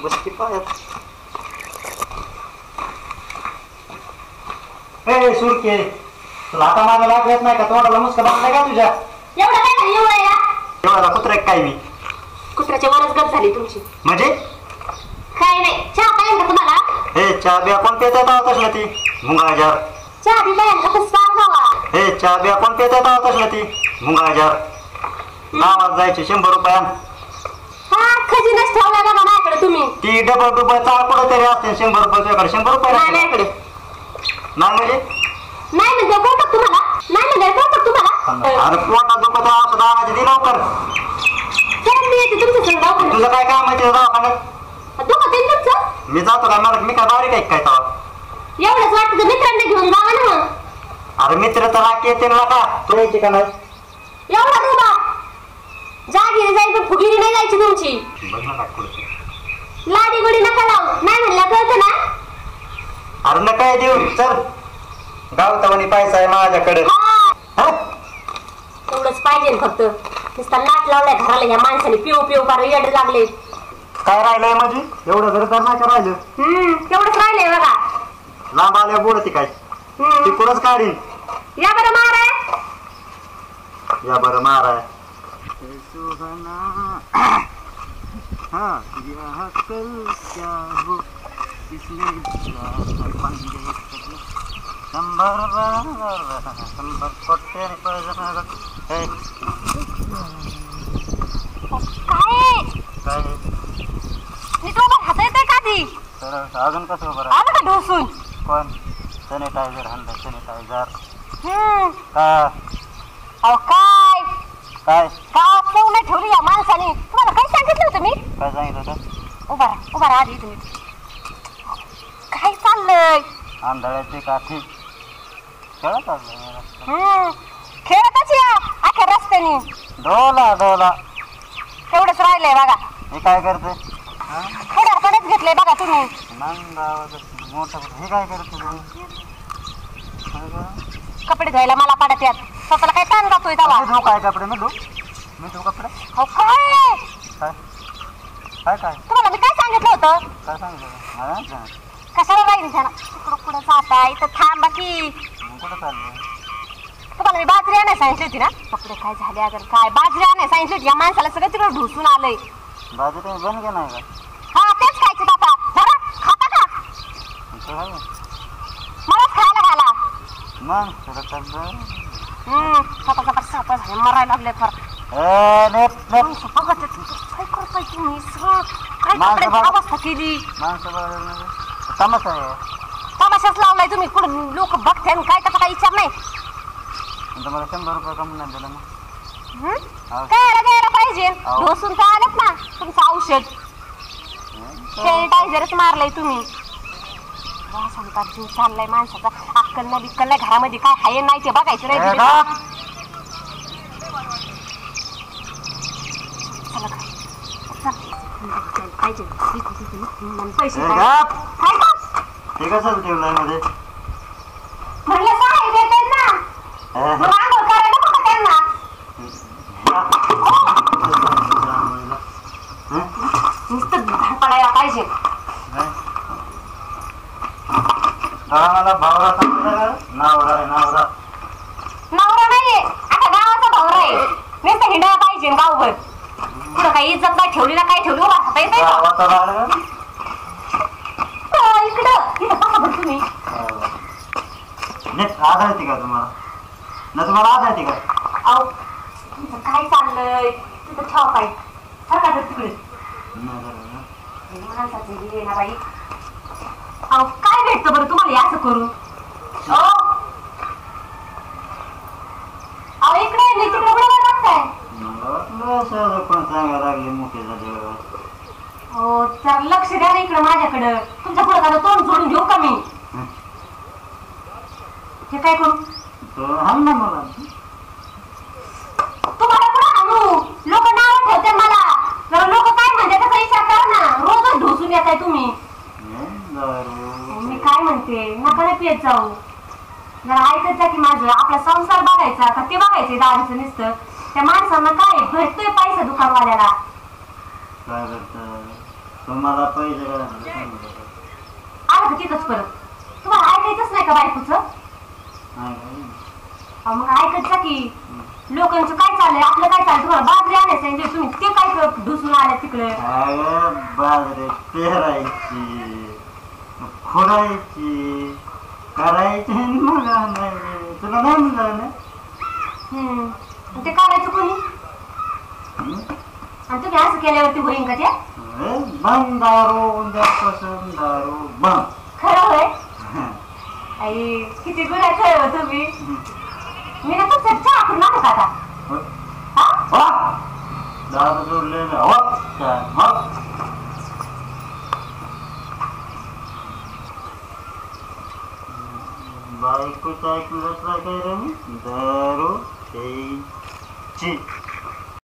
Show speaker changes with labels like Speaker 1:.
Speaker 1: बसती पायात. ए सुरके, तुला आता माझा लाग येत नाही का? तोंडाला मुसका बांधलाय का तुझ्या?
Speaker 2: एवढं काय झालं एवढं या?
Speaker 1: एवढा कुत्रा काय मी?
Speaker 2: कुत्र्याच्या वरच गत झाली तुमची.
Speaker 1: म्हणजे?
Speaker 2: काय नाही, चहा पाहिजे का तुम्हाला?
Speaker 1: हे चहा बिया कोण पेता येतात असलं ती मुंगाजार?
Speaker 2: चहा बी पाहिजे का? कसं काम हवा?
Speaker 1: हे चहा बिया कोण पेता येतात असलं ती मुंगाजार? गावात जायचे 100 रुपयान.
Speaker 2: हा खजिनाच ठेवला बघा माझ्याकडे तुम्ही.
Speaker 1: ती डबल रुपये चाळ कुठं तरी असते 100 रुपये तुझ्याकडे. 100 रुपये
Speaker 2: नाही
Speaker 1: नाही
Speaker 2: माझ्याकडे.
Speaker 1: म्हणजे?
Speaker 2: नाही म्हणजे कळतं तुम्हाला? नाही म्हणजे कळतं तुम्हाला?
Speaker 1: अरे पोटात दुखत औषध आणायची ती लवकर.
Speaker 2: चला मी येते तुमच्या संग दवाखान्यात.
Speaker 1: तुझं काय काम आहे दवाखान्यात?
Speaker 2: दुखत आहे तुमचं?
Speaker 1: मी जातो काय? मला मी काय बारीक आहे काय तेव्हा?
Speaker 2: एवढंच वाटतं तर मित्रांना घेऊन जावा ना मग.
Speaker 1: अरे मित्र तर राखी येते ना का? तू यायची का नाही?
Speaker 2: एवढा रुबा जागिरी जाईल पण फुगिरी नाही जायची तुमची.
Speaker 1: बघ ना कुठे
Speaker 2: लाडी गोडी नका लावू. नाही म्हणलं कळतं ना?
Speaker 1: अरे न काय देऊ चल. गावतावानी पैसा आहे माझ्याकडे.
Speaker 2: हा. एवढंच पाहिजे फक्त. नुसता नाट लावलाय घराला या माणसाने. पिऊ पिऊ फार येड लागले.
Speaker 1: काय राहिलंय माझी? एवढं जर तर नाही का राहिलं?
Speaker 2: तेवढंच राहिलंय बघा.
Speaker 1: लांब आल्या बोलती काय? ती कुठंच काढीन.
Speaker 2: या बरं माराय.
Speaker 1: या बरं माराय.
Speaker 2: काय मी तो हात येते का ती?
Speaker 1: अजून कसं बरं
Speaker 2: आलं का ढोसून?
Speaker 1: कोण? सॅनिटायझर आणलं सॅनिटायझर.
Speaker 2: अहो काय
Speaker 1: काय
Speaker 2: गावात नेऊन नाही ठेवली या माणसाने. तुम्हाला काही सांगितलं होतं मी?
Speaker 1: काय सांगितलं होतं?
Speaker 2: उभा राहा आधी तुम्ही. काय चाललंय?
Speaker 1: आंधळ्याची काठी खेळत असलं.
Speaker 2: खेळतच या अख्या रस्त्याने.
Speaker 1: डोला डोला
Speaker 2: तेवढंच राहिलंय बघा.
Speaker 1: हे काय करते?
Speaker 2: थोड्याकडेच घेतलंय बघा तुम्ही.
Speaker 1: मोठं हे काय करते?
Speaker 2: कपडे धुवायला मला पडत यात. स्वतःला काय ताण जातोय तेव्हा.
Speaker 1: धो काय कपडे? मी धो कपडे.
Speaker 2: हो काय
Speaker 1: काय काय काय
Speaker 2: तुम्हाला मी काय सांगितलं होतं?
Speaker 1: काय सांगितलं?
Speaker 2: कशाला राहील त्याला? तिकडं कुठं जाता? इथं थांबा की.
Speaker 1: कुठं चाललं?
Speaker 2: तुम्हाला मी बाजरी आणायला सांगितली होती ना? कपडे काय झाले अगर काय बाजरी आणायला सांगितली होती. या माणसाला सगळं तिकडे ढोसून आलंय.
Speaker 1: बाजरी तुम्ही बंद केला नाही का?
Speaker 2: हा तेच खायचं बापा. बरं खाता का? मलाच खायला घाला.
Speaker 1: मग तुला चाललं
Speaker 2: स्वतःचा पण सापा झाले मरायला लागले फार. बघत काय करताय तुम्ही? काय कपड्याची अवस्था केली.
Speaker 1: तमाशा आहे.
Speaker 2: तमाशाच लावलाय तुम्ही. कुठं लोक बघते काय त्याचा काही विचार नाही.
Speaker 1: तुम्हाला 100 रुपये कमी नाही दिलं मग?
Speaker 2: काय द्यायला पाहिजे? ढोसून तर आलंच ना तुमचं औषध. सॅनिटायझरच मारलंय तुम्ही. सांगतात जीव चाललाय माणसाचा. अक्कल ना बिक्कल नाही. घरामध्ये काय हाय नाही ते बघायचं नाही. पाहिजे पैसे
Speaker 1: हे कसं ठेवलंय मध्ये?
Speaker 2: म्हणलं काय देतात ना. मग आंघोळ करायला नको त्यांना. नुसतं धाड पडायला पाहिजे.
Speaker 1: मला भावरा सांगितलं. नवरा
Speaker 2: नाहीये आता गावाचा भावरा आहे. नुसतं हिंडायला पाहिजे गावभर. पुढं काही इज्जत नाही ठेवली ना काय ठेवली. उभा राहता येते इकडं इथं बघा बरं तुम्ही.
Speaker 1: आधारती का तुम्हाला? ना तुम्हाला आधारती का?
Speaker 2: अहो तुमचं काय चाललंय? तिथं ठेवा काय का तिकडे माणसाचं हे ना बाई. अहो काय भेटतं बरं तुम्हाला असं करून? अहो इकडे मी तिकडे बरोबर बघताय.
Speaker 1: पण सांगायला लागले मोठे झाले.
Speaker 2: हो जरा लक्ष द्या ना इकडं माझ्याकडं. तुमच्या पुढे का तोंड जोडून घेऊ का मी? हे काय करू?
Speaker 1: हाण ना मला.
Speaker 2: तुम्हाला कुठं हाणू? लोक नाव ठेवते मला. जरा लोक काय म्हणते त्याचा विचार करा ना. रोजच ढोसून येताय तुम्ही. मी काय म्हणते नका नाही पेत जाऊ. जरा ऐकत जा की माझं. आपला संसार बघायचा का ते बघायचे दारूचं नुसतं. त्या माणसांना काय भेटतोय पैसा दुकानवाल्याला.
Speaker 1: काय भेटत? तुम्हाला पैसे काय
Speaker 2: आलं का तिथंच परत तुम्हाला ऐकायचंच नाही का बायकोचं मग ऐकत जा की लोकांचं काय चाललंय आपलं काय चाललंय तुम्हाला बाजरी आणायचं सांगितलं तुम्ही ते काय ढुसून आल्या तिकडे
Speaker 1: बाजरे पेरायची खोडायची करायची मग आणायची तुला नाही म्हणलं ना
Speaker 2: ते करायचं कोणी आणि तुम्ही असं केल्यावरती होईन का ते
Speaker 1: बंद दारू उद्यापासून दारू बंद
Speaker 2: खरं होय आई किती गुन्हा खरं तुम्ही मी ना तुमचं चहा करून आणू का आता
Speaker 1: दारू सोडलेलं बायकोच ऐकलं काय रे मी दारू प्यायची